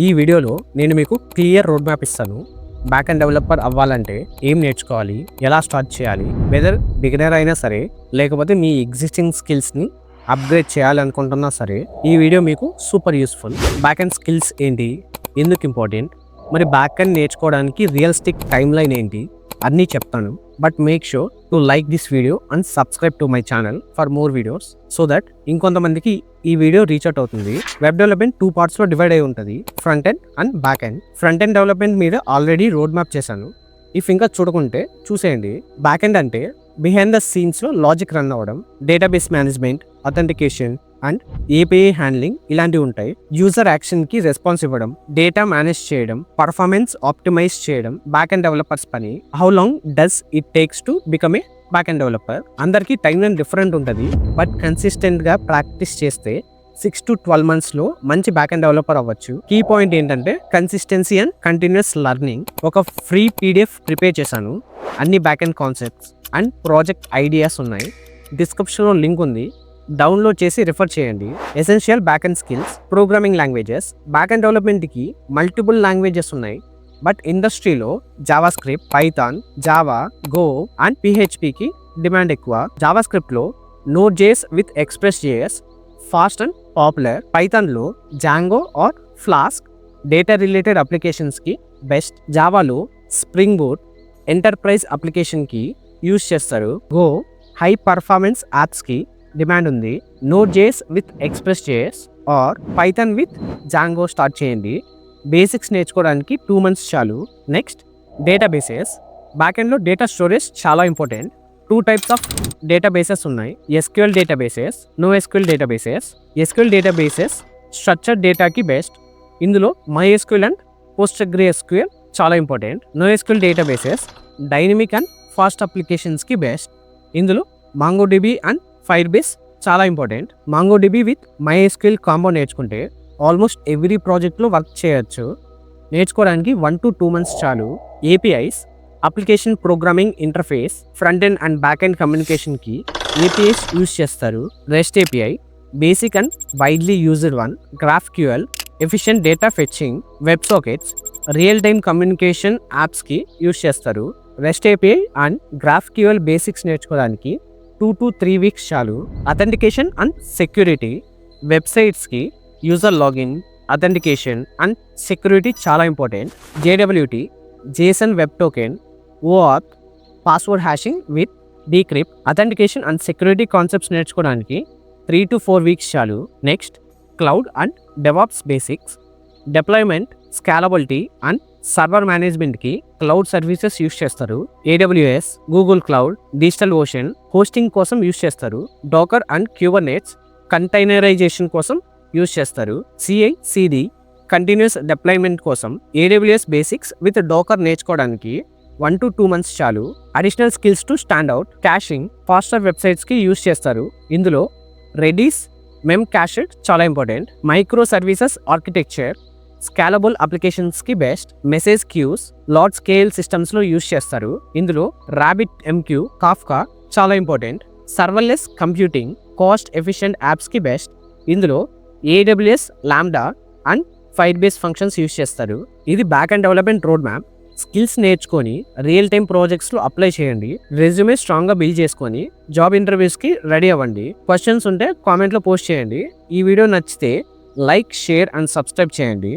ఈ వీడియోలో నేను మీకు క్లియర్ రోడ్ మ్యాప్ ఇస్తాను. బ్యాక్ అండ్ డెవలపర్ అవ్వాలంటే ఏం నేర్చుకోవాలి, ఎలా స్టార్ట్ చేయాలి, వెదర్ బిగినర్ అయినా సరే లేకపోతే మీ ఎగ్జిస్టింగ్ స్కిల్స్ని అప్గ్రేడ్ చేయాలనుకుంటున్నా సరే ఈ వీడియో మీకు super useful. Backend skills ఏంటి, ఎందుకు ఇంపార్టెంట్, మరి బ్యాక్ అండ్ నేర్చుకోవడానికి రియలిస్టిక్ టైమ్ లైన్ ఏంటి అన్నీ చెప్తాను. But make sure to like this video and subscribe to my channel for more videos so that ఇంకొంతమందికి ఈ వీడియో రీచ్ అవుట్ అవుతుంది. వెబ్ డెవలప్మెంట్ 2 పార్ట్స్లో డివైడ్ అయి ఉంటుంది, front end and back end. Front end development మీద already roadmap చేశాను. If ఇంకా చూడకుంటే చూసేయండి. బ్యాక్ ఎండ్ అంటే బిహైండ్ ద సీన్స్లో లాజిక్ రన్ అవ్వడం, database management, authentication and API handling ఇలాంటివి ఉంటాయి. యూజర్ యాక్షన్కి రెస్పాన్స్ ఇవ్వడం, డేటా మేనేజ్ చేయడం, పర్ఫార్మెన్స్ ఆప్టిమైజ్ చేయడం బ్యాక్ అండ్ డెవలపర్స్ పని. How long does it takes to become a back and developer? అందరికీ time line different ఉంటుంది, but కన్సిస్టెంట్గా ప్రాక్టీస్ చేస్తే 6 to 12 monthsలో మంచి బ్యాక్ అండ్ డెవలపర్ అవ్వచ్చు. కీ పాయింట్ ఏంటంటే కన్సిస్టెన్సీ అండ్ కంటిన్యూస్ లెర్నింగ్. ఒక ఫ్రీ పీడిఎఫ్ ప్రిపేర్ చేశాను, అన్ని backend concepts and project ideas ఉన్నాయి. డిస్క్రిప్షన్లో లింక్ ఉంది, డౌన్లోడ్ చేసి రిఫర్ చేయండి. Essential backend skills. Programming languages. Backend డెవలప్మెంట్కి మల్టిపుల్ లాంగ్వేజెస్ ఉన్నాయి, బట్ ఇండస్ట్రీలో JavaScript, Python, Java, Go and పిహెచ్పికి డిమాండ్ ఎక్కువ. జావా స్క్రిప్ట్లో Node JS with Express JS fast and popular. పైథాన్లో Django or Flask data related అప్లికేషన్స్కి best. జావాలో స్ప్రింగ్ బూట్ ఎంటర్ప్రైజ్ అప్లికేషన్కి యూజ్ చేస్తారు. గో హై పర్ఫార్మెన్స్ యాప్స్కి డిమాండ్ ఉంది. Node JS with Express JS or Python with Django start చేయండి. Basics నేర్చుకోవడానికి 2 months చాలు. Next databases. బ్యాక్ ఎండ్లో డేటా స్టోరేజ్ చాలా ఇంపార్టెంట్. 2 types ఆఫ్ డేటాబేసెస్ ఉన్నాయి, SQL databases, NoSQL databases. SQL databases structured డేటాకి బెస్ట్. ఇందులో MySQL అండ్ PostgreSQL చాలా important. NoSQL databases dynamic and fast అప్లికేషన్స్కి బెస్ట్. ఇందులో MongoDB అండ్ Firebase చాలా important. MongoDB with MySQL combo నేర్చుకుంటే almost every ప్రాజెక్ట్లో work చేయొచ్చు. నేర్చుకోవడానికి 1 to 2 months చాలు. APIs. Application programming interface. Front end and back end కమ్యూనికేషన్కి ఏపీఐస్ యూజ్ చేస్తారు. REST API basic and widely used one. GraphQL efficient data fetching. Web sockets real time communication యాప్స్కి use చేస్తారు. REST API and GraphQL basics నేర్చుకోవడానికి 2 to 3 weeks చాలు. Authentication and security. వెబ్సైట్స్కి user login, authentication and security చాలా important. JWT JSON web token, OAuth password hashing with decrypt. Authentication and security concepts నేర్చుకోవడానికి 3 to 4 weeks చాలు. Next cloud and DevOps basics. Deployment, scalability and server మేనేజ్మెంట్కి cloud services use చేస్తారు. AWS, Google Cloud, DigitalOcean hosting కోసం use చేస్తారు. Docker and Kubernetes containerization కోసం use చేస్తారు. CI/CD continuous deployment కోసం AWS basics with Docker నేర్చుకోవడానికి 1 to 2 months చాలు. Additional skills to stand out. Caching faster వెబ్సైట్స్కి use చేస్తారు. ఇందులో రెడీస్, మెమ్కాషెడ్ చాలా important. Micro services architecture scalable అప్లికేషన్స్కి best. Message queues large scale సిస్టమ్స్లో యూజ్ చేస్తారు. ఇందులో RabbitMQ, కాఫ్కా చాలా important. Serverless computing cost efficient యాప్స్కి బెస్ట్. ఇందులో AWS Lambda and Firebase functions use చేస్తారు. ఇది backend development roadmap. Skills నేర్చుకొని రియల్ టైమ్ ప్రాజెక్ట్స్లో అప్లై చేయండి. రెజ్యూమే స్ట్రాంగ్గా బిల్డ్ చేసుకొని జాబ్ ఇంటర్వ్యూస్కి రెడీ అవ్వండి. క్వశ్చన్స్ ఉంటే కామెంట్లో పోస్ట్ చేయండి. ఈ వీడియో నచ్చితే లైక్, షేర్ అండ్ సబ్స్క్రైబ్ చేయండి.